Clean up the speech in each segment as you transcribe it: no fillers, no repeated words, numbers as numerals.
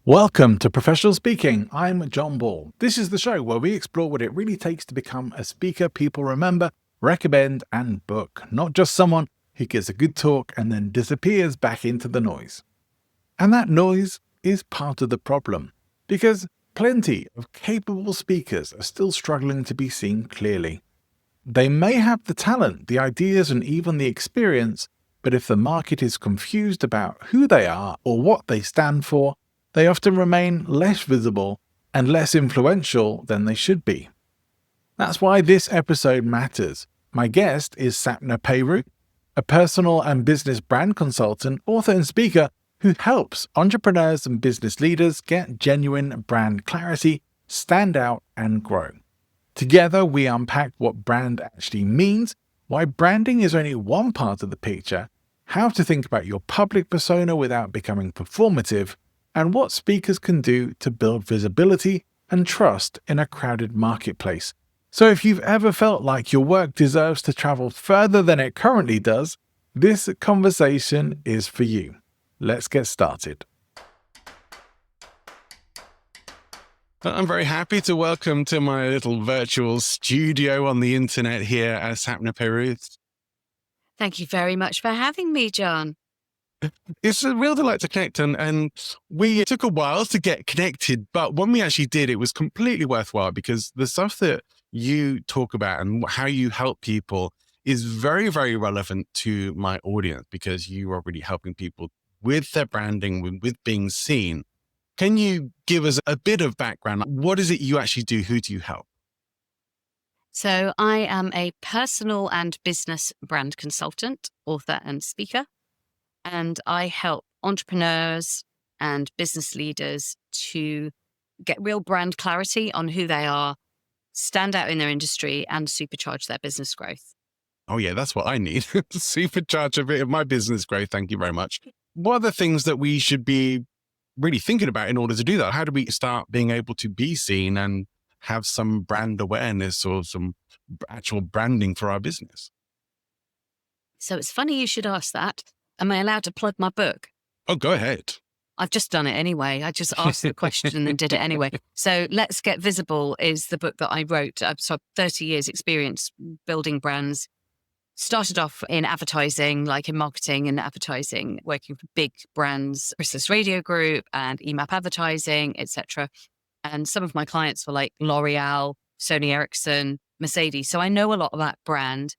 Welcome to Professional Speaking. I'm John Ball. This is the show where we explore what it really takes to become a speaker people remember, recommend, and book, not just someone who gives a good talk and then disappears back into the noise. And that noise is part of the problem, because plenty of capable speakers are still struggling to be seen clearly. They may have the talent, the ideas, and even the experience, but if the market is confused about who they are or what they stand for, they often remain less visible and less influential than they should be. That's why this episode matters. My guest is Sapna Pieroux, a personal and business brand consultant, author, and speaker who helps entrepreneurs and business leaders get genuine brand clarity, stand out, and grow. Together, we unpack what brand actually means, why branding is only one part of the picture, how to think about your public persona without becoming performative, and what speakers can do to build visibility and trust in a crowded marketplace. So if you've ever felt like your work deserves to travel further than it currently does, this conversation is for you. Let's get started. I'm very happy to welcome to my little virtual studio on the internet here at Sapna Pieroux. Thank you very much for having me, John. It's a real delight to connect, and we took a while to get connected, but when we actually did, it was completely worthwhile because the stuff that you talk about and how you help people is very, very relevant to my audience because you are really helping people with their branding, with being seen. Can you give us a bit of background? What is it you actually do? Who do you help? So I am a personal and business brand consultant, author and speaker, and I help entrepreneurs and business leaders to get real brand clarity on who they are, stand out in their industry, and supercharge their business growth. Oh yeah, that's what I need. Supercharge a bit of my business growth. Thank you very much. What are the things that we should be really thinking about in order to do that? How do we start being able to be seen and have some brand awareness or some actual branding for our business? So it's funny you should ask that. Am I allowed to plug my book? Oh, go ahead. I've just done it anyway. I just asked the question and then did it anyway. So Let's Get Visible is the book that I wrote. So 30 years experience building brands. Started off in advertising, like in marketing and advertising, working for big brands, Christmas Radio Group and EMAP Advertising, etc. And some of my clients were like L'Oreal, Sony Ericsson, Mercedes. So I know a lot about brand.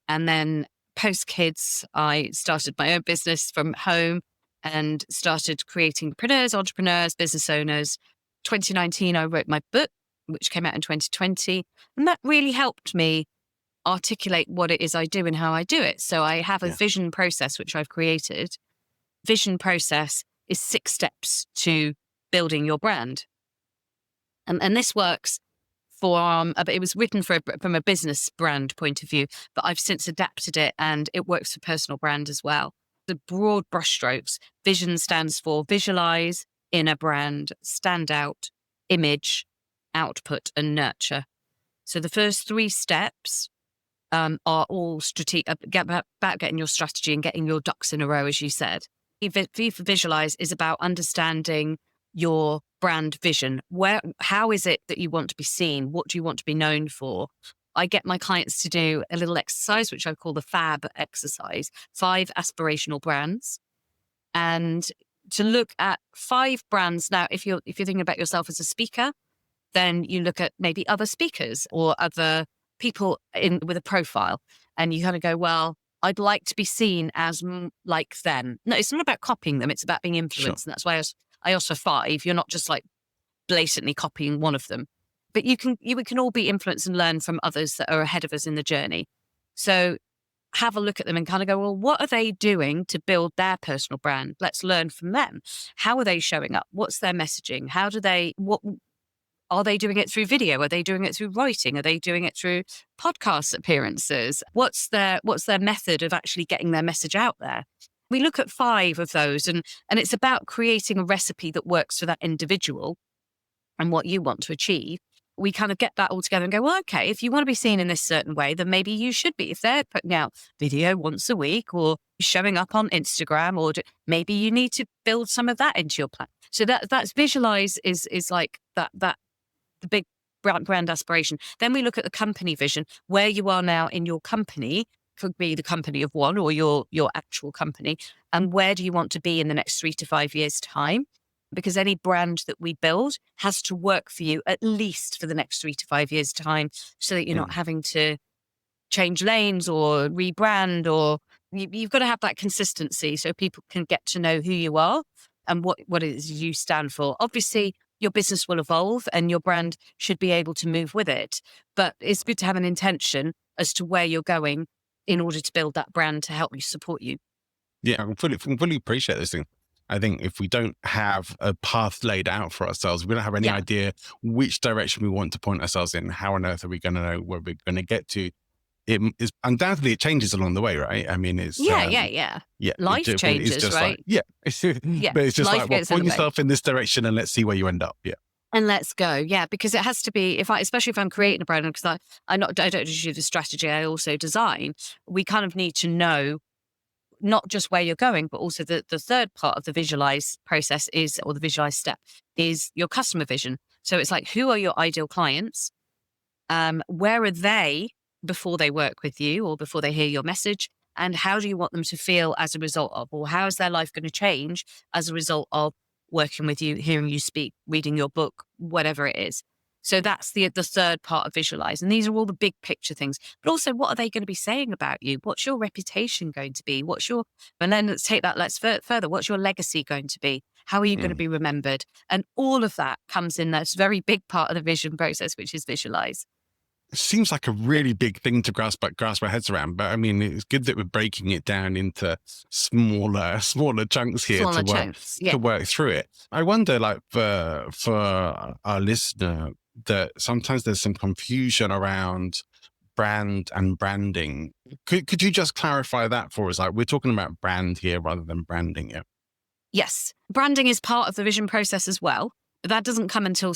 And then post kids, I started my own business from home and started creating entrepreneurs, business owners. 2019, I wrote my book, which came out in 2020. And that really helped me articulate what it is I do and how I do it. So I have a vision process, which I've created. Vision process is 6 steps to building your brand. And this works for, it was written from a business brand point of view, but I've since adapted it and it works for personal brand as well. The broad brushstrokes, vision stands for visualize, inner brand, stand out, image, output, and nurture. So the first 3 steps are all about getting your strategy and getting your ducks in a row, as you said. V for visualize is about understanding your brand vision. How is it that you want to be seen? What do you want to be known for? I get my clients to do a little exercise, which I call the FAB exercise, 5 aspirational brands, and to look at 5 brands. Now, if you're thinking about yourself as a speaker, then you look at maybe other speakers or other people with a profile, and you kind of go, well, I'd like to be seen as like them. No, it's not about copying them. It's about being influenced. Sure. And that's why I offer 5. You're not just like blatantly copying one of them, but we can all be influenced and learn from others that are ahead of us in the journey. So have a look at them and kind of go, well, what are they doing to build their personal brand? Let's learn from them. How are they showing up? What's their messaging? What are they doing it through video? Are they doing it through writing? Are they doing it through podcast appearances? What's their method of actually getting their message out there? We look at 5 of those, and it's about creating a recipe that works for that individual and what you want to achieve. we kind of get that all together and go, well, okay, if you want to be seen in this certain way, then maybe you should be. If they're putting out video once a week or showing up on Instagram, or maybe you need to build some of that into your plan. So that's visualize is like that the big brand aspiration. Then we look at the company vision, where you are now in your company, could be the company of one or your actual company, and where do you want to be in the next 3 to 5 years' time? Because any brand that we build has to work for you at least for the next 3 to 5 years' time, so that you're not having to change lanes or rebrand, or you've got to have that consistency so people can get to know who you are and what it is you stand for. Obviously, your business will evolve and your brand should be able to move with it, but it's good to have an intention as to where you're going in order to build that brand to help you support you. Yeah, I fully appreciate this thing. I think if we don't have a path laid out for ourselves, we don't have any idea which direction we want to point ourselves in, how on earth are we going to know where we're going to get to? It is undoubtedly, it changes along the way, right? I mean, it's yeah. Life changes, just right? But it's just Life like, point yourself in this direction and let's see where you end up. Yeah. And let's go. Yeah, because it has to be, especially if I'm creating a brand, because I don't just do the strategy, I also design. We kind of need to know not just where you're going, but also the third part of the visualize process or the visualize step is your customer vision. So it's like, who are your ideal clients? Where are they before they work with you or before they hear your message? And how do you want them to feel as a result of, or how is their life going to change as a result of working with you, hearing you speak, reading your book, whatever it is? So that's the third part of visualize. And these are all the big picture things, but also what are they going to be saying about you? What's your reputation going to be? And then let's take that, further. What's your legacy going to be? How are you going to be remembered? And all of that comes in this very big part of the vision process, which is visualize. It seems like a really big thing to grasp our heads around, but I mean, it's good that we're breaking it down into smaller chunks here to work through it. I wonder, like for our listener, that sometimes there's some confusion around brand and branding. Could you just clarify that for us? Like, we're talking about brand here rather than branding it. Yes, branding is part of the vision process as well, but that doesn't come until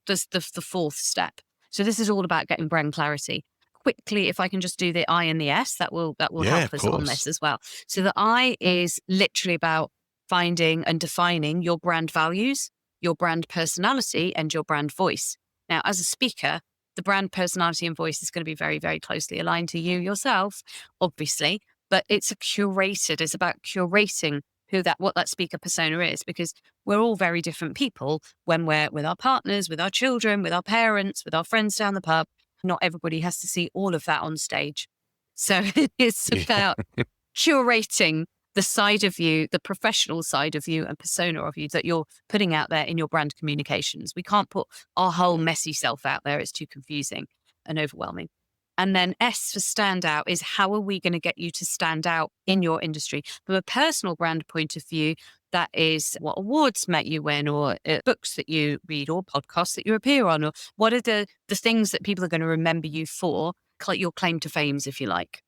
the fourth step. So this is all about getting brand clarity. Quickly, if I can just do the I and the S, that will help us on this as well. So the I is literally about finding and defining your brand values, your brand personality, and your brand voice. Now, as a speaker, the brand personality and voice is going to be very, very closely aligned to you yourself, obviously, but it's about curating what that speaker persona is, because we're all very different people when we're with our partners, with our children, with our parents, with our friends down the pub. Not everybody has to see all of that on stage. So it's about curating the side of you, the professional side of you and persona of you that you're putting out there in your brand communications. We can't put our whole messy self out there. It's too confusing and overwhelming. And then S for stand out is, how are we going to get you to stand out in your industry? From a personal brand point of view, that is what awards might you win, or books that you read, or podcasts that you appear on, or what are the things that people are going to remember you for, your claim to fames, if you like.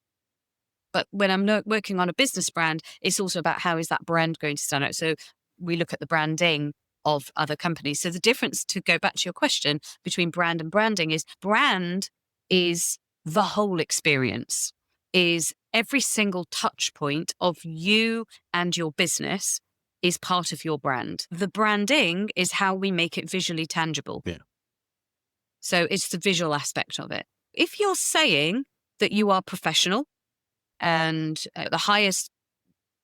But when I'm working on a business brand, it's also about how is that brand going to stand out. So we look at the branding of other companies. So the difference, to go back to your question, between brand and branding is, brand is the whole experience, is every single touch point of you and your business is part of your brand. The branding is how we make it visually tangible. Yeah. So it's the visual aspect of it. If you're saying that you are professional and at the highest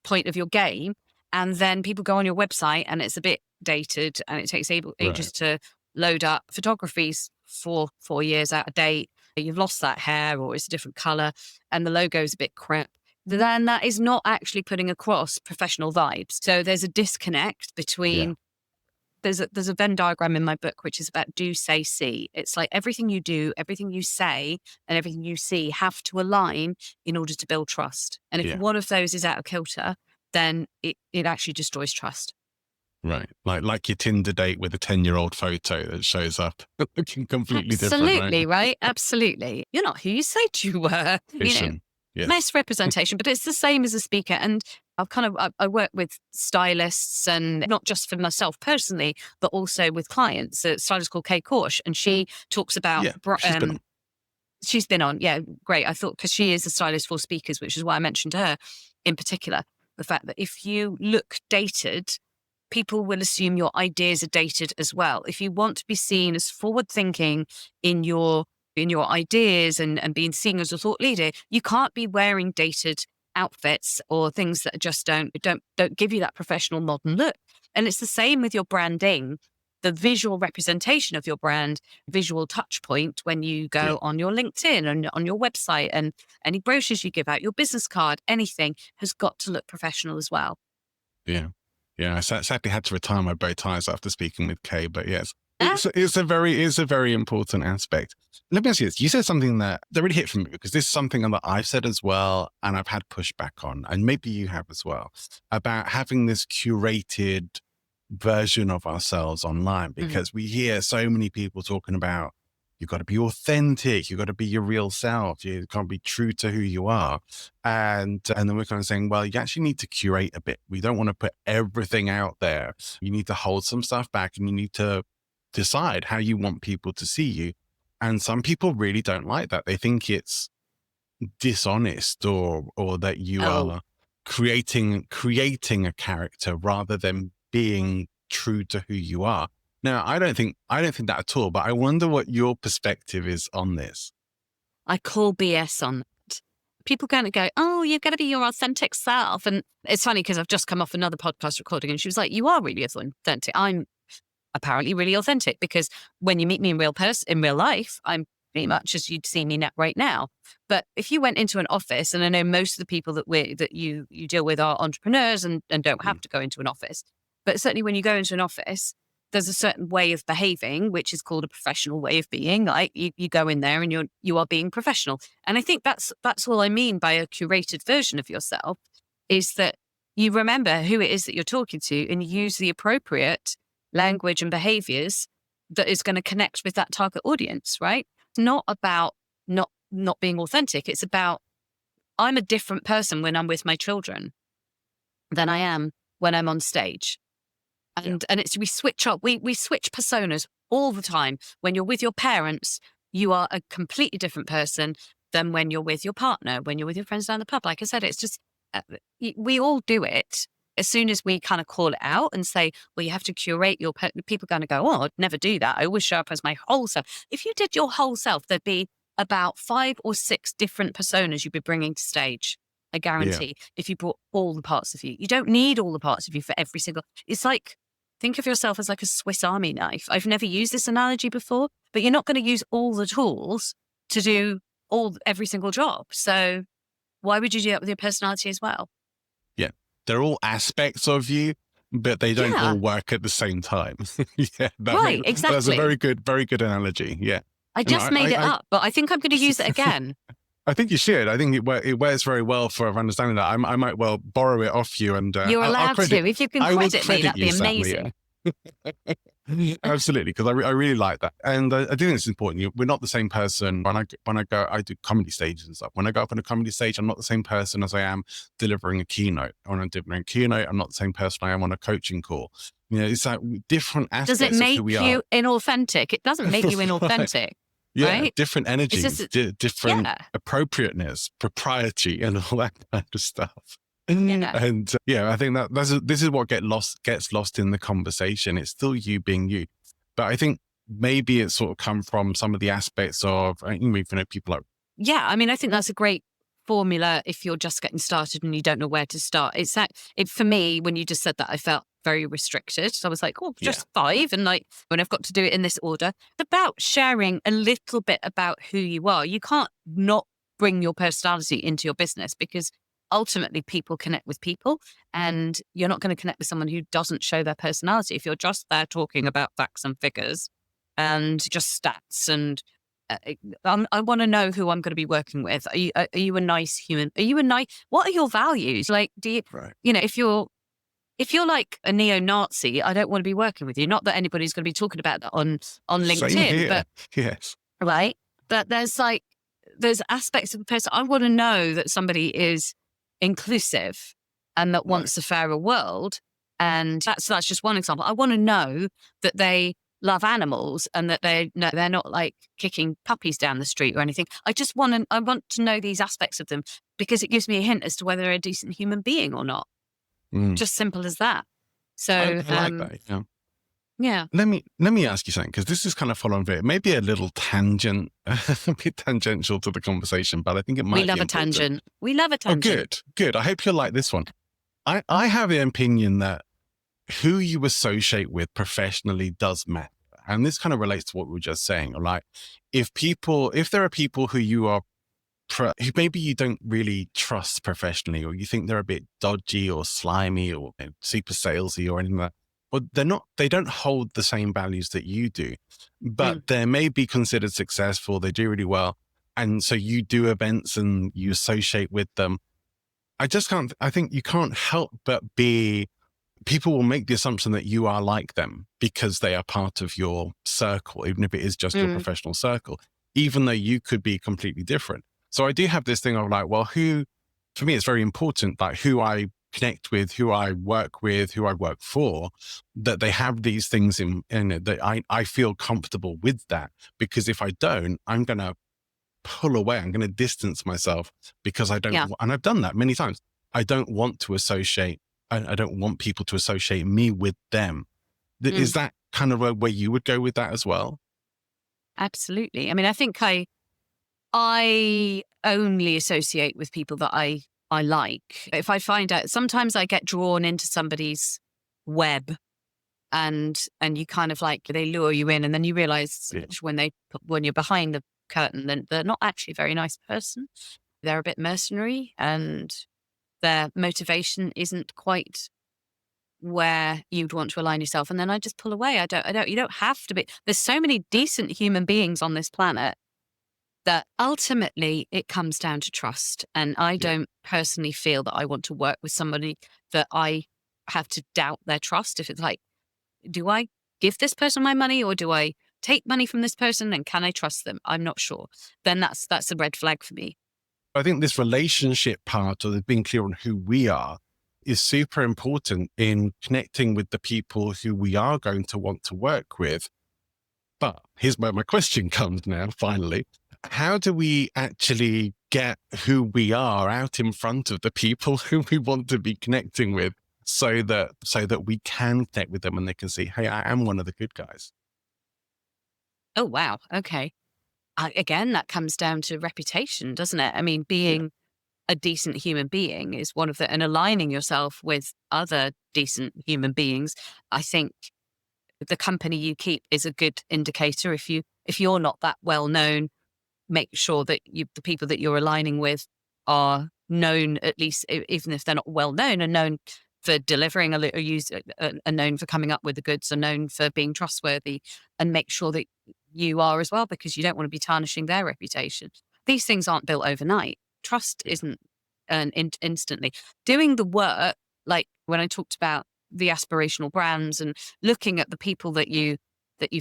point of your game, and then people go on your website and it's a bit dated and it takes ages to load up, photography's 4 years out of date, you've lost that hair or it's a different color and the logo's a bit crap, then that is not actually putting across professional vibes. So there's a disconnect between, there's a Venn diagram in my book, which is about do, say, see. It's like everything you do, everything you say, and everything you see have to align in order to build trust. And if one of those is out of kilter, then it actually destroys trust. Right. Like your Tinder date with a 10-year-old photo that shows up looking completely Absolutely, right? Absolutely. You're not who you said you were. Vision. Misrepresentation, but it's the same as a speaker. And I work with stylists, and not just for myself personally, but also with clients. A stylist called Kay Korsh, and she talks about, she's been on. Yeah, great. I thought, because she is a stylist for speakers, which is why I mentioned her in particular. The fact that if you look dated, people will assume your ideas are dated as well. If you want to be seen as forward thinking in your ideas and being seen as a thought leader, you can't be wearing dated outfits or things that just don't give you that professional modern look. And it's the same with your branding, the visual representation of your brand, visual touch point when you go on your LinkedIn and on your website, and any brochures you give out, your business card, anything has got to look professional as well. Yeah. Yeah. I sadly had to retire my bow ties after speaking with Kay, but yes, it's a very important aspect. Let me ask you this. You said something that really hit for me, because this is something that I've said as well, and I've had pushback on, and maybe you have as well, about having this curated version of ourselves online, because we hear so many people talking about, you've got to be authentic, you've got to be your real self, you can't be true to who you are. And then we're kind of saying, well, you actually need to curate a bit. We don't want to put everything out there. You need to hold some stuff back, and you need to decide how you want people to see you. And some people really don't like that. They think it's dishonest, or that you are creating a character rather than being true to who you are. Now, I don't think that at all, but I wonder what your perspective is on this. I call BS on that. People kind of go, oh, you've got to be your authentic self. And it's funny, because I've just come off another podcast recording, and she was like, you are really authentic. I'm apparently really authentic, because when you meet me in real life, I'm pretty much as you'd see me right now. But if you went into an office, and I know most of the people that you deal with are entrepreneurs and don't have to go into an office, but certainly when you go into an office, there's a certain way of behaving, which is called a professional way of being. Like you go in there and you are being professional. And I think that's all I mean by a curated version of yourself, is that you remember who it is that you're talking to, and you use the appropriate language and behaviors that is going to connect with that target audience, right? It's not about not being authentic. It's about, I'm a different person when I'm with my children than I am when I'm on stage. And we switch up. We switch personas all the time. When you're with your parents, you are a completely different person than when you're with your partner, when you're with your friends down the pub. Like I said, it's just, we all do it. As soon as we kind of call it out and say, well, you have to curate your, people are going to go, oh, I'd never do that. I always show up as my whole self. If you did your whole self, there'd be about 5 or 6 different personas you'd be bringing to stage. I guarantee, if you brought all the parts of you. You don't need all the parts of you for every single, it's like, think of yourself as like a Swiss Army knife. I've never used this analogy before, but you're not going to use all the tools to do every single job. So why would you do that with your personality as well? Yeah. They're all aspects of you, but they don't all work at the same time. Exactly. That's a very good analogy. Yeah. I just made it up, but I think I'm going to use it again. I think you should. I think it wears very well for understanding that. I might well borrow it off you, and you're allowed to. If you can credit me, that'd be amazing. Absolutely, because I really like that, and I think it's important. We're not the same person. When I go, I do comedy stages and stuff. When I go up on a comedy stage, I'm not the same person as I am delivering a keynote. When I'm delivering a keynote, I'm not the same person I am on a coaching call. It's like different aspects. Does it make you inauthentic? It doesn't make you inauthentic. Yeah, right? Different energies, different appropriateness, propriety, and all that kind of stuff. And I think this is what gets lost in the conversation. It's still you being you, but I think maybe it's sort of come from some of the aspects of people like. Yeah, I mean, I think that's a great formula if you're just getting started and you don't know where to start. For me, when you just said that, I felt very restricted. So I was like, oh, just 5. And like, when I've got to do it in this order, it's about sharing a little bit about who you are. You can't not bring your personality into your business, because ultimately people connect with people, and you're not going to connect with someone who doesn't show their personality. If you're just there talking about facts and figures and just stats and I want to know who I'm going to be working with. Are you a nice human? What are your values? Like, do you, if you're like a neo-Nazi, I don't want to be working with you. Not that anybody's going to be talking about that on LinkedIn, but yes, right. But there's aspects of the person. I want to know that somebody is inclusive and that wants a fairer world. And that's just one example. I want to know that they love animals and that they're not like kicking puppies down the street or anything. I want to know these aspects of them because it gives me a hint as to whether they're a decent human being or not. Just simple as that. So I like that. Yeah. Yeah. Let me ask you something, because this is kind of following it. Maybe a little tangent, a bit tangential to the conversation, but I think it might be important. We love a tangent. Oh, good. I hope you'll like this one. I have the opinion that who you associate with professionally does matter. And this kind of relates to what we were just saying. Like, if there are people who you are, who maybe you don't really trust professionally, or you think they're a bit dodgy or slimy or super salesy or anything like that, well, they don't hold the same values that you do, but they may be considered successful. They do really well. And so you do events and you associate with them. I think you can't help but people will make the assumption that you are like them because they are part of your circle, even if it is just your professional circle, even though you could be completely different. So I do have this thing of like, well, for me, it's very important, like who I connect with, who I work with, who I work for, that they have these things in it, that I feel comfortable with that. Because if I don't, I'm going to pull away. I'm going to distance myself because I don't, and I've done that many times. I don't want to associate. I don't want people to associate me with them. Is that kind of where you would go with that as well? Absolutely. I mean, I think I only associate with people that I like. If I find out, sometimes I get drawn into somebody's web and you kind of like, they lure you in, and then you realize when you're behind the curtain, then they're not actually a very nice person. They're a bit mercenary and their motivation isn't quite where you'd want to align yourself. And then I just pull away. You don't have to be. There's so many decent human beings on this planet that ultimately it comes down to trust. And I don't personally feel that I want to work with somebody that I have to doubt their trust. If it's like, do I give this person my money, or do I take money from this person, and can I trust them? I'm not sure. Then that's a red flag for me. I think this relationship part, or being clear on who we are, is super important in connecting with the people who we are going to want to work with. But here's where my question comes now, finally. How do we actually get who we are out in front of the people who we want to be connecting with so that we can connect with them and they can see, hey, I am one of the good guys? Oh, wow. Okay. Again, that comes down to reputation, doesn't it? I mean, being a decent human being is one of and aligning yourself with other decent human beings. I think the company you keep is a good indicator. If you're not that well known, make sure that the people that you're aligning with are known, at least, even if they're not well known, are known for delivering are known for coming up with the goods, are known for being trustworthy, and make sure that you are as well, because you don't want to be tarnishing their reputation. These things aren't built overnight. Trust isn't instantly. Doing the work, like when I talked about the aspirational brands and looking at the people that you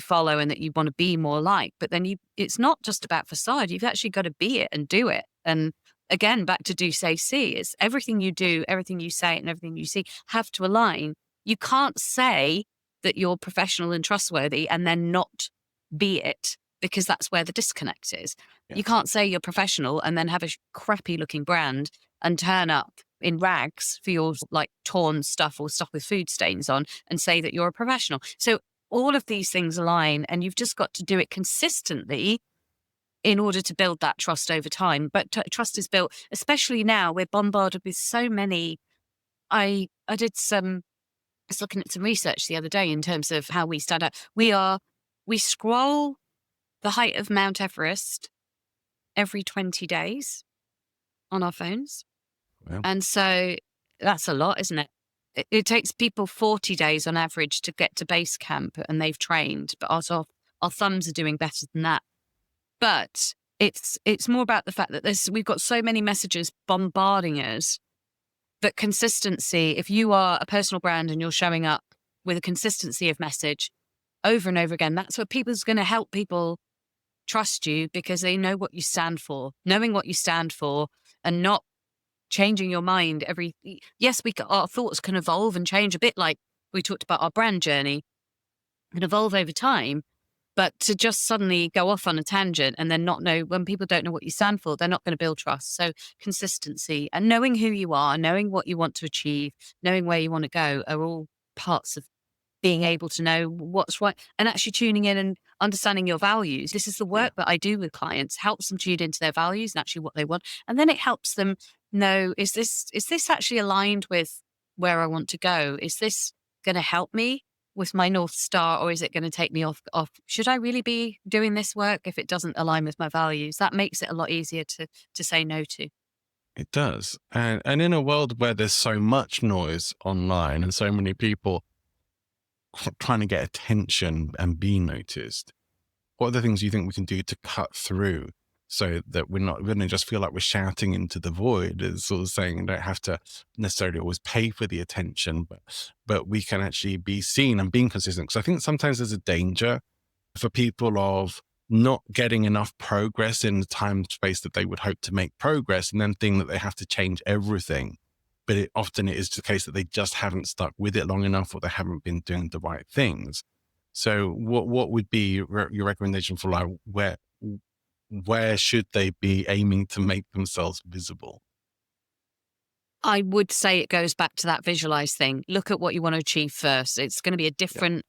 follow and that you want to be more like, but then it's not just about facade. You've actually got to be it and do it. And again, back to do, say, see, it's everything you do, everything you say, and everything you see have to align. You can't say that you're professional and trustworthy and then not be it, because that's where the disconnect is. Yeah. You can't say you're professional and then have a crappy looking brand and turn up in rags for your like torn stuff or stuff with food stains on and say that you're a professional. So all of these things align, and you've just got to do it consistently in order to build that trust over time. But trust is built, especially now we're bombarded with so many. I was looking at some research the other day in terms of how we stand out. We scroll the height of Mount Everest every 20 days on our phones. Wow. And so that's a lot, isn't it? It takes people 40 days on average to get to base camp, and they've trained, but our thumbs are doing better than that. But it's more about the fact that we've got so many messages bombarding us that consistency, if you are a personal brand and you're showing up with a consistency of message over and over again, that's what people's going to help people trust you, because they know what you stand for. Knowing what you stand for and not changing your mind yes, our thoughts can evolve and change a bit, like we talked about our brand journey, can evolve over time. But to just suddenly go off on a tangent and then not know, when people don't know what you stand for, they're not going to build trust. So consistency and knowing who you are, knowing what you want to achieve, knowing where you want to go are all parts of being able to know what's right, and actually tuning in and understanding your values. This is the work that I do with clients, helps them tune into their values and actually what they want. And then it helps them know, is this actually aligned with where I want to go? Is this going to help me with my North Star, or is it going to take me off? Should I really be doing this work if it doesn't align with my values? That makes it a lot easier to say no to. It does. And in a world where there's so much noise online and so many people trying to get attention and be noticed, what are the things you think we can do to cut through so that we're not going to just feel like we're shouting into the void? It's sort of saying you don't have to necessarily always pay for the attention, but we can actually be seen and being consistent. Because I think sometimes there's a danger for people of not getting enough progress in the time space that they would hope to make progress, and then think that they have to change everything. But often it is the case that they just haven't stuck with it long enough, or they haven't been doing the right things. So what would be your recommendation for like where should they be aiming to make themselves visible? I would say it goes back to that visualize thing. Look at what you want to achieve first. It's going to be a different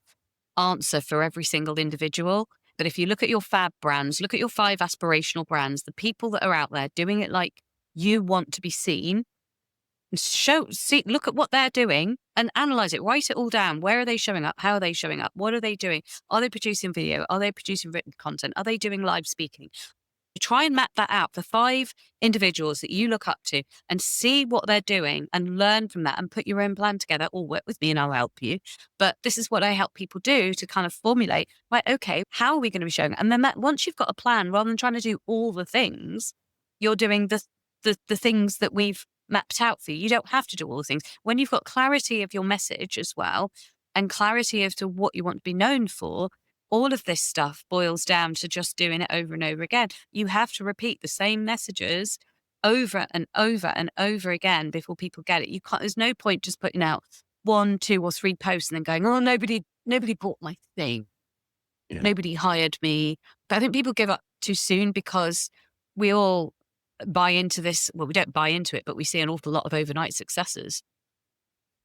answer for every single individual. But if you look at your fab brands, look at your 5 aspirational brands, the people that are out there doing it like you want to be seen, look at what they're doing and analyze it, write it all down. Where are they showing up? How are they showing up? What are they doing? Are they producing video? Are they producing written content? Are they doing live speaking? Try and map that out, the 5 individuals that you look up to, and see what they're doing and learn from that and put your own plan together, or work with me and I'll help you. But this is what I help people do to kind of formulate, right, okay, how are we going to be showing? And then once you've got a plan, rather than trying to do all the things, you're doing the things that we've mapped out for you. You don't have to do all the things. When you've got clarity of your message as well, and clarity as to what you want to be known for, all of this stuff boils down to just doing it over and over again. You have to repeat the same messages over and over and over again before people get it. There's no point just putting out 1, 2, or 3 posts and then going, oh, nobody bought my thing. Yeah. Nobody hired me. But I think people give up too soon, because we all buy into this. Well, we don't buy into it, but we see an awful lot of overnight successes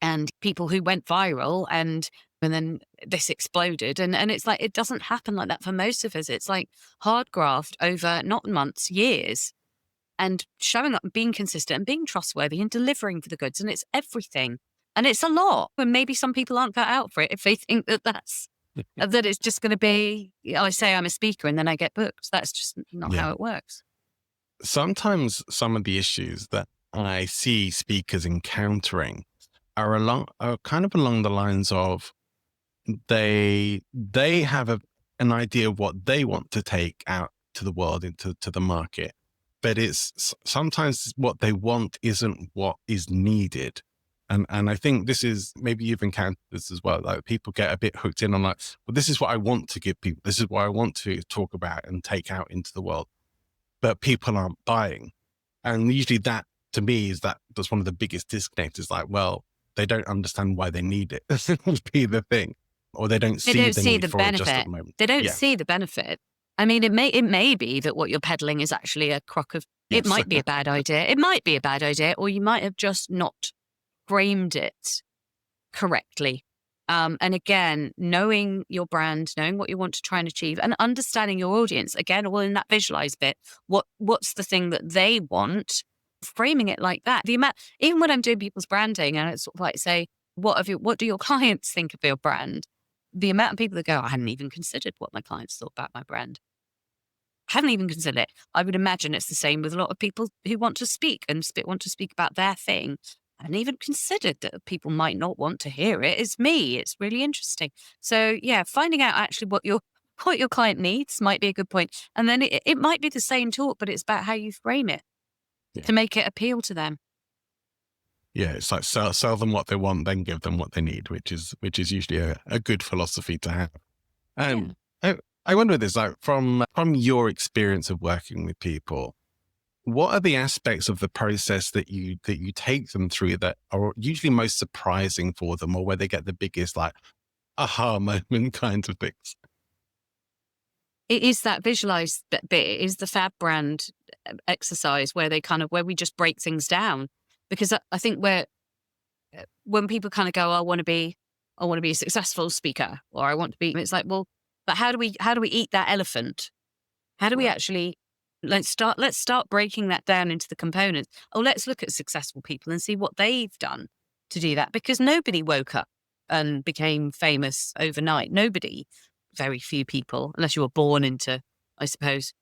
and people who went viral, and then this exploded. And it's like, it doesn't happen like that for most of us. It's like hard graft over not months, years, and showing up and being consistent and being trustworthy and delivering for the goods. And it's everything. And it's a lot. And maybe some people aren't cut out for it if they think that it's just going to be, I say I'm a speaker and then I get booked. That's just not how it works. Sometimes some of the issues that I see speakers encountering are kind of along the lines of they have an idea of what they want to take out to the world, into the market, but it's sometimes what they want isn't what is needed. And I think this is, maybe you've encountered this as well, like people get a bit hooked in on like, well, this is what I want to give people, this is what I want to talk about and take out into the world, but people aren't buying. And usually that, to me, that's one of the biggest disconnects, is like, well, they don't understand why they need it. This would be the thing. Or they don't see the benefit just at the moment. They don't see the benefit. I mean, it may be that what you're peddling is actually a crock of, it might be a bad idea. It might be a bad idea, or you might have just not framed it correctly. And again, knowing your brand, knowing what you want to try and achieve, and understanding your audience, again, all in that visualize bit, what's the thing that they want, framing it like that. Even when I'm doing people's branding, and it's sort of like, say, what do your clients think of your brand? The amount of people that go, I hadn't even considered what my clients thought about my brand. Haven't even considered it. I would imagine it's the same with a lot of people who want to speak about their thing. I hadn't even considered that people might not want to hear it. It's me. It's really interesting. So yeah, finding out actually what your client needs might be a good point. And then it might be the same talk, but it's about how you frame it to make it appeal to them. Yeah, it's like sell them what they want, then give them what they need, which is usually a good philosophy to have. And I wonder this, like from your experience of working with people, what are the aspects of the process that you take them through that are usually most surprising for them, or where they get the biggest like aha moment kinds of things? It is that visualized bit. It is the fab brand exercise where where we just break things down. Because I think when people kind of go, I want to be a successful speaker, or I want to be, it's like, well, but how do we eat that elephant? How do we actually, let's start breaking that down into the components. Oh, let's look at successful people and see what they've done to do that, because nobody woke up and became famous overnight. Nobody. Very few people, unless you were born into, I suppose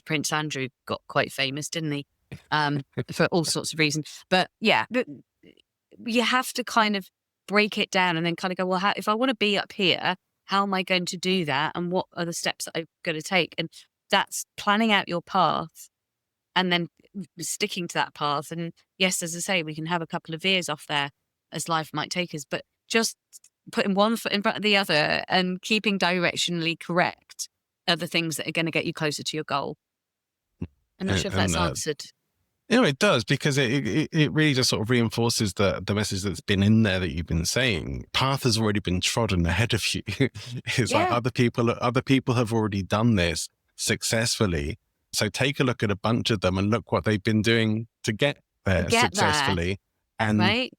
Prince Andrew got quite famous, didn't he? For all sorts of reasons. But yeah, but you have to kind of break it down and then kind of go, well, if I want to be up here, how am I going to do that? And what are the steps that I'm going to take? And that's planning out your path and then sticking to that path. And yes, as I say, we can have a couple of veers off there as life might take us, but just putting one foot in front of the other and keeping directionally correct are the things that are going to get you closer to your goal. I'm not sure if that's answered. It does, because it really just sort of reinforces the message that's been in there that you've been saying. Path has already been trodden ahead of you. It's like other people have already done this successfully. So take a look at a bunch of them and look what they've been doing to get there successfully, and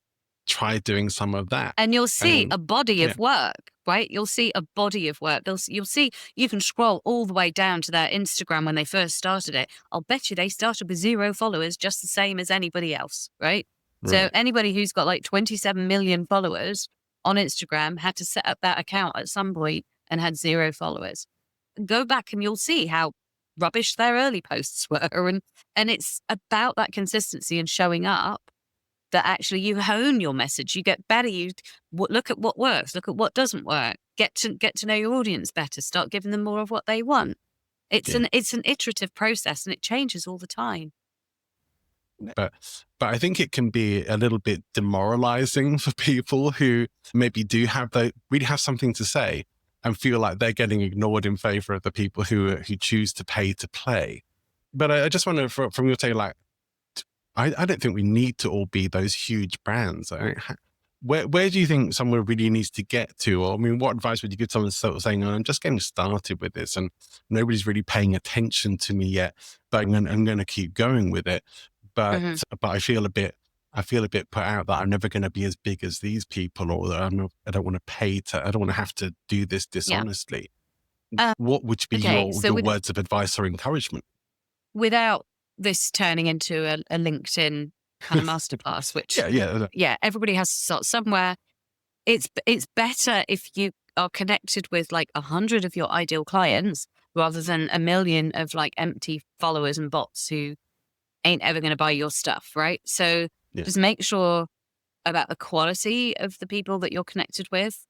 try doing some of that. And you'll see a body of work, right? You'll see a body of work. You'll see, you can scroll all the way down to their Instagram when they first started it. I'll bet you they started with 0 followers, just the same as anybody else, right? So anybody who's got like 27 million followers on Instagram had to set up that account at some point and had 0 followers. Go back and you'll see how rubbish their early posts were. And it's about that consistency and showing up that actually you hone your message, you get better, you look at what works, look at what doesn't work, get to know your audience better, start giving them more of what they want. It's an iterative process, and it changes all the time. But I think it can be a little bit demoralizing for people who maybe really have something to say and feel like they're getting ignored in favor of the people who choose to pay to play. But I just wonder, from your take, like, I don't think we need to all be those huge brands. Where do you think someone really needs to get to? Or, I mean, what advice would you give someone sort of saying, I'm just getting started with this and nobody's really paying attention to me yet, but I'm going to keep going with it. But I feel a bit put out that I'm never going to be as big as these people, or that I don't want to have to do this dishonestly. What would be your words of advice or encouragement? Without this turning into a LinkedIn kind of masterclass, which everybody has to start somewhere. It's better if you are connected with like 100 of your ideal clients rather than 1 million of like empty followers and bots who ain't ever going to buy your stuff, right? So just make sure about the quality of the people that you're connected with.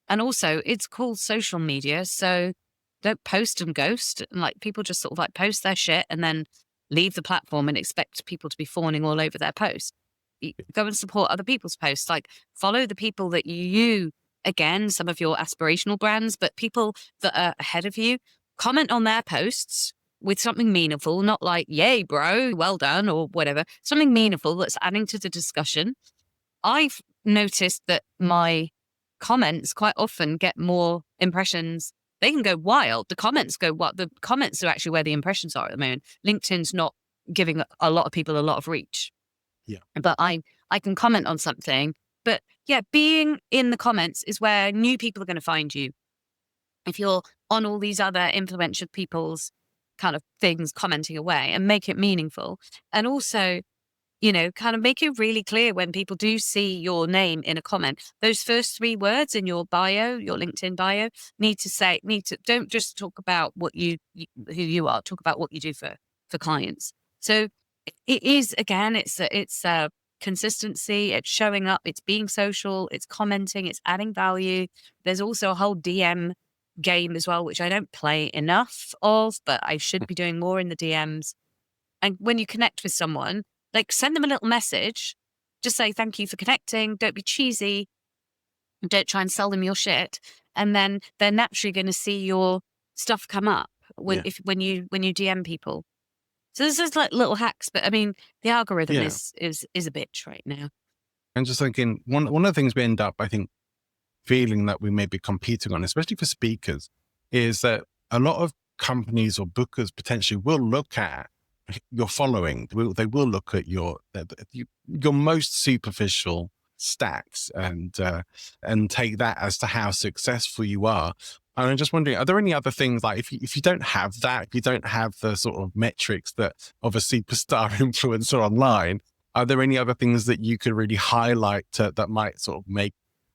And also, it's called social media, so don't post and ghost. And like, people just sort of like post their shit and then leave the platform and expect people to be fawning all over their post. Go and support other people's posts. Like, follow the people that again, some of your aspirational brands, but people that are ahead of you, comment on their posts with something meaningful, not like, yay, bro, well done, or whatever. Something meaningful that's adding to the discussion. I've noticed that my comments quite often get more impressions. They can go wild. The comments go wild. The comments are actually where the impressions are at the moment. LinkedIn's not giving a lot of people a lot of reach. Yeah. But I can comment on something. But yeah, being in the comments is where new people are going to find you. If you're on all these other influential people's kind of things commenting away, and make it meaningful. And also, kind of make it really clear when people do see your name in a comment. Those first 3 words in your bio, your LinkedIn bio, don't just talk about who you are, talk about what you do for clients. So it is, again, it's consistency, it's showing up, it's being social, it's commenting, it's adding value. There's also a whole DM game as well, which I don't play enough of, but I should be doing more in the DMs. And when you connect with someone, like, send them a little message, just say thank you for connecting, don't be cheesy, don't try and sell them your shit, and then they're naturally going to see your stuff come up when you DM people. So this is like little hacks, but I mean, the algorithm is a bitch right now. I'm just thinking, one of the things we end up, I think, feeling that we may be competing on, especially for speakers, is that a lot of companies or bookers potentially will look at your following. They will look at your most superficial stats and take that as to how successful you are. And I'm just wondering, are there any other things, like if you don't have that, if you don't have the sort of metrics that of a superstar influencer online, are there any other things that you could really highlight that might sort of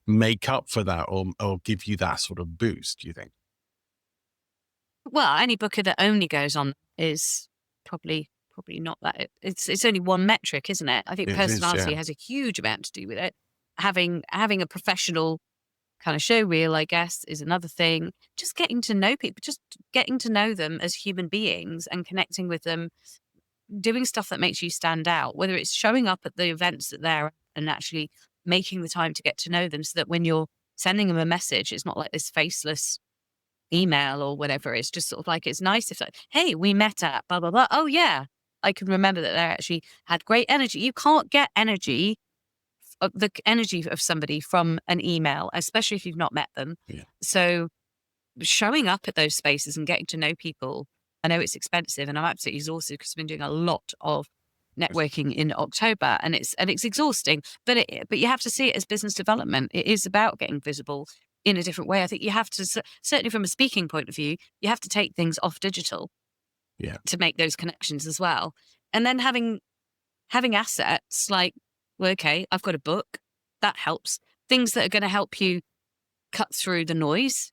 make up for that or give you that sort of boost, do you think? Well, any booker that only goes on is probably not that. It's only one metric, isn't it? I think personality has a huge amount to do with it. Having a professional kind of show reel, I guess, is another thing. Just getting to know people, just getting to know them as human beings and connecting with them, doing stuff that makes you stand out, whether it's showing up at the events that they're at and actually making the time to get to know them, so that when you're sending them a message, it's not like this faceless email or whatever. It's just sort of like, it's nice if like, hey, we met at blah, blah, blah. Oh yeah. I can remember that they actually had great energy. You can't get the energy of somebody from an email, especially if you've not met them. Yeah. So showing up at those spaces and getting to know people, I know it's expensive and I'm absolutely exhausted because I've been doing a lot of networking in October and it's exhausting, but you have to see it as business development. It is about getting visible in a different way. I think you have to, certainly from a speaking point of view, you have to take things off digital to make those connections as well. And then having assets like, well, okay, I've got a book, that helps. Things that are going to help you cut through the noise.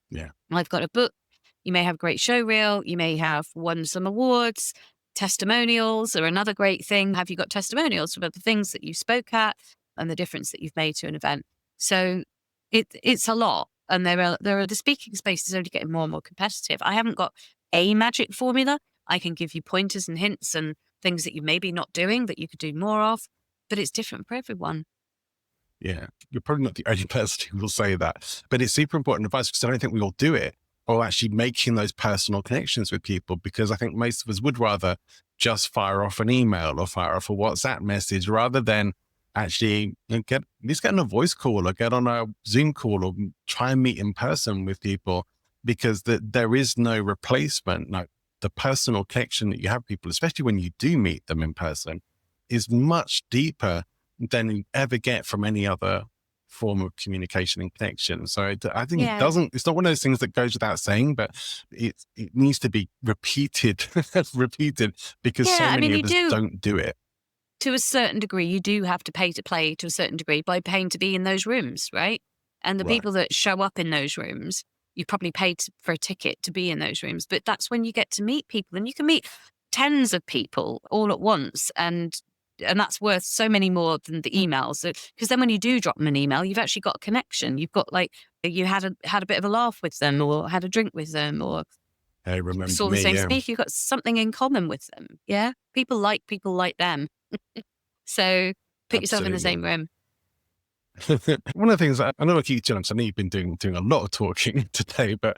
Yeah. I've got a book. You may have a great show reel. You may have won some awards. Testimonials are another great thing. Have you got testimonials about the things that you spoke at and the difference that you've made to an event? So it's a lot. And the speaking space is only getting more and more competitive. I haven't got a magic formula. I can give you pointers and hints and things that you may be not doing that you could do more of, but it's different for everyone. Yeah, you're probably not the only person who will say that, but it's super important advice because I don't think we all do it, or actually making those personal connections with people, because I think most of us would rather just fire off an email or fire off a WhatsApp message rather than actually at least get on a voice call or get on a Zoom call or try and meet in person with people, because there is no replacement. Like the personal connection that you have with people, especially when you do meet them in person, is much deeper than you ever get from any other form of communication and connection. So I think it's not one of those things that goes without saying, but it needs to be repeated, because so many of us don't do it. To a certain degree, you do have to pay to play to a certain degree by paying to be in those rooms, right? And the people that show up in those rooms, you probably paid for a ticket to be in those rooms, but that's when you get to meet people, and you can meet tens of people all at once, and that's worth so many more than the emails. Because then when you do drop them an email, you've actually got a connection. You've got like, you had a bit of a laugh with them or had a drink with them or saw the same speaker. You've got something in common with them. Yeah. People like them. So put yourself in the same room. One of the things I know I keep telling, I know you've been doing a lot of talking today, but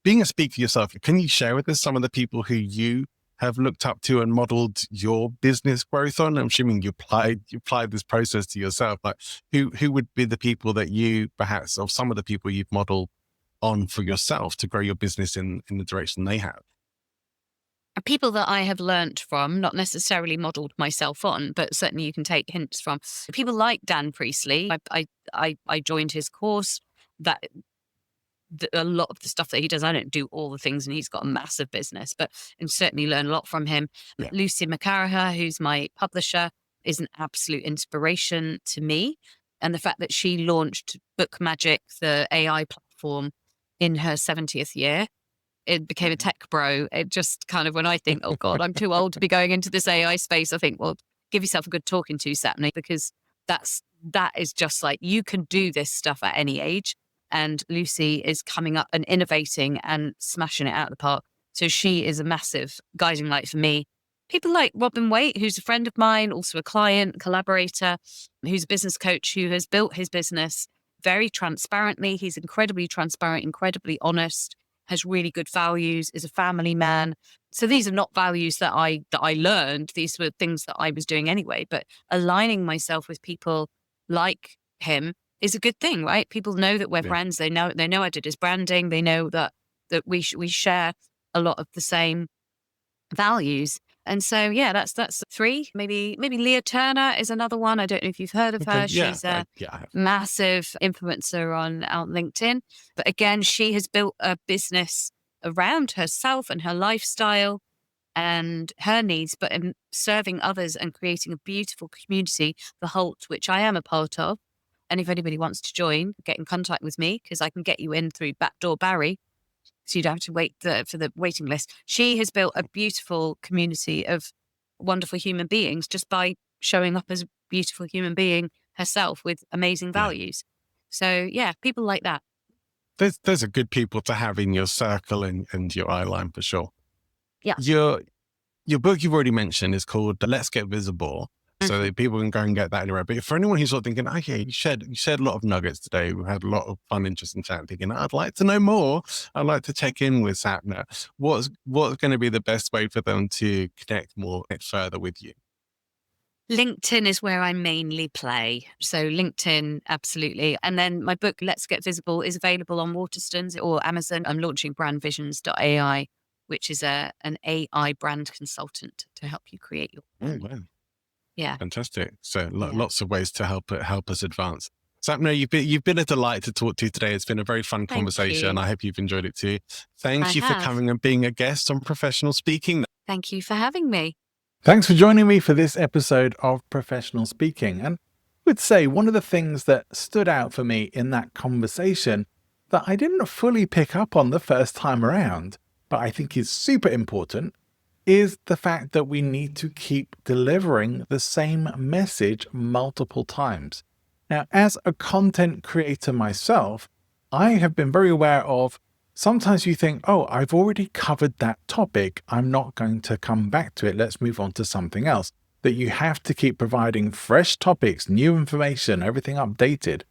being a speaker yourself, can you share with us some of the people who you have looked up to and modeled your business growth on? I'm assuming you applied this process to yourself. Like who would be the people that you perhaps, or some of the people you've modeled on for yourself to grow your business in the direction they have? People that I have learnt from, not necessarily modeled myself on, but certainly you can take hints from. People like Dan Priestley. I joined his course. A lot of the stuff that he does, I don't do all the things, and he's got a massive business, but I can certainly learn a lot from him. Yeah. Lucy McCaraher, who's my publisher, is an absolute inspiration to me. And the fact that she launched Book Magic, the AI platform, in her 70th year, it became a tech bro. It just kind of, when I think, oh God, I'm too old to be going into this AI space, I think, well, give yourself a good talking to, Sapna, because that is just like, you can do this stuff at any age. And Lucy is coming up and innovating and smashing it out of the park. So she is a massive guiding light for me. People like Robin Waite, who's a friend of mine, also a client, collaborator, who's a business coach, who has built his business very transparently. He's incredibly transparent, incredibly honest, has really good values, is a family man. So these are not values that I learned. These were things that I was doing anyway. But aligning myself with people like him is a good thing, right? People know that we're friends. They know I did his branding. They know that we share a lot of the same values. And so, that's 3. Maybe Leah Turner is another one. I don't know if you've heard of her. She's a massive influencer on LinkedIn. But again, she has built a business around herself and her lifestyle and her needs, but in serving others and creating a beautiful community, the Holt, which I am a part of. And if anybody wants to join, get in contact with me because I can get you in through Backdoor Barry. So you don't have to wait for the waiting list. She has built a beautiful community of wonderful human beings just by showing up as a beautiful human being herself with amazing values. So people like that. Those are good people to have in your circle and your eye line for sure. Yeah. Your book you've already mentioned is called Let's Get Visible. So that people can go and get that anywhere. But for anyone who's sort of thinking, okay, you shared a lot of nuggets today. We had a lot of fun, interesting chat. Thinking, I'd like to know more. I'd like to check in with Sapna. What's going to be the best way for them to connect further with you? LinkedIn is where I mainly play. So LinkedIn, absolutely. And then my book, Let's Get Visible, is available on Waterstones or Amazon. I'm launching brandvisions.ai, which is an AI brand consultant to help you create your brand. Oh, wow. Yeah. Fantastic. So lots of ways to help us advance. Sapna, you've been a delight to talk to today. It's been a very fun conversation. I hope you've enjoyed it too. Thank you for coming and being a guest on Professional Speaking. Thank you for having me. Thanks for joining me for this episode of Professional Speaking. And I would say one of the things that stood out for me in that conversation that I didn't fully pick up on the first time around, but I think is super important, is the fact that we need to keep delivering the same message multiple times. Now, as a content creator myself, I have been very aware of sometimes you think, oh, I've already covered that topic. I'm not going to come back to it. Let's move on to something else. That you have to keep providing fresh topics, new information, everything updated.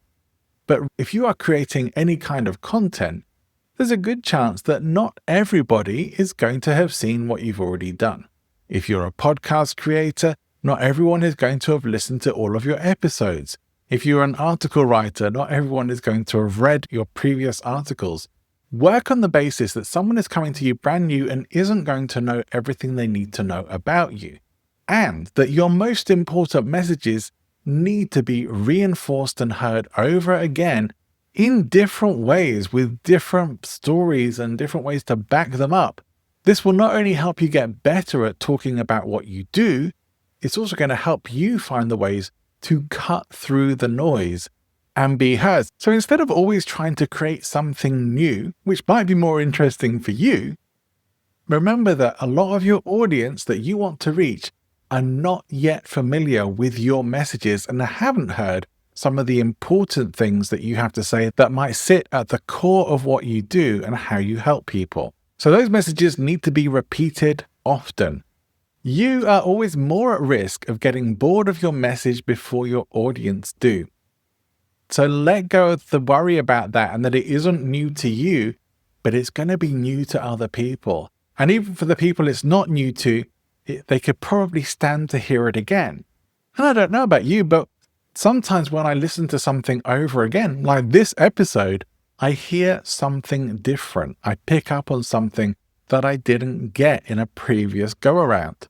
But if you are creating any kind of content, there's a good chance that not everybody is going to have seen what you've already done. If you're a podcast creator, not everyone is going to have listened to all of your episodes. If you're an article writer, not everyone is going to have read your previous articles. Work on the basis that someone is coming to you brand new and isn't going to know everything they need to know about you. And that your most important messages need to be reinforced and heard over again in different ways with different stories and different ways to back them up. This will not only help you get better at talking about what you do, it's also going to help you find the ways to cut through the noise and be heard. So instead of always trying to create something new, which might be more interesting for you, remember that a lot of your audience that you want to reach are not yet familiar with your messages and haven't heard some of the important things that you have to say that might sit at the core of what you do and how you help people. So those messages need to be repeated often. You are always more at risk of getting bored of your message before your audience do. So let go of the worry about that and that it isn't new to you, but it's going to be new to other people. And even for the people it's not new to, they could probably stand to hear it again. And I don't know about you, but sometimes when I listen to something over again, like this episode, I hear something different. I pick up on something that I didn't get in a previous go-around.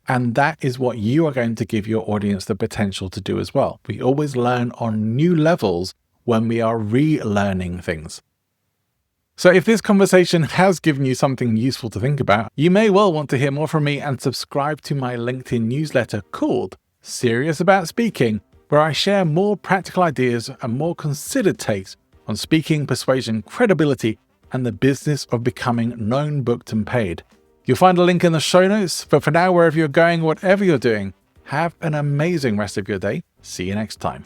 And that is what you are going to give your audience the potential to do as well. We always learn on new levels when we are relearning things. So if this conversation has given you something useful to think about, you may well want to hear more from me and subscribe to my LinkedIn newsletter called Serious About Speaking, where I share more practical ideas and more considered takes on speaking, persuasion, credibility, and the business of becoming known, booked, and paid. You'll find a link in the show notes, but for now, wherever you're going, whatever you're doing, have an amazing rest of your day. See you next time.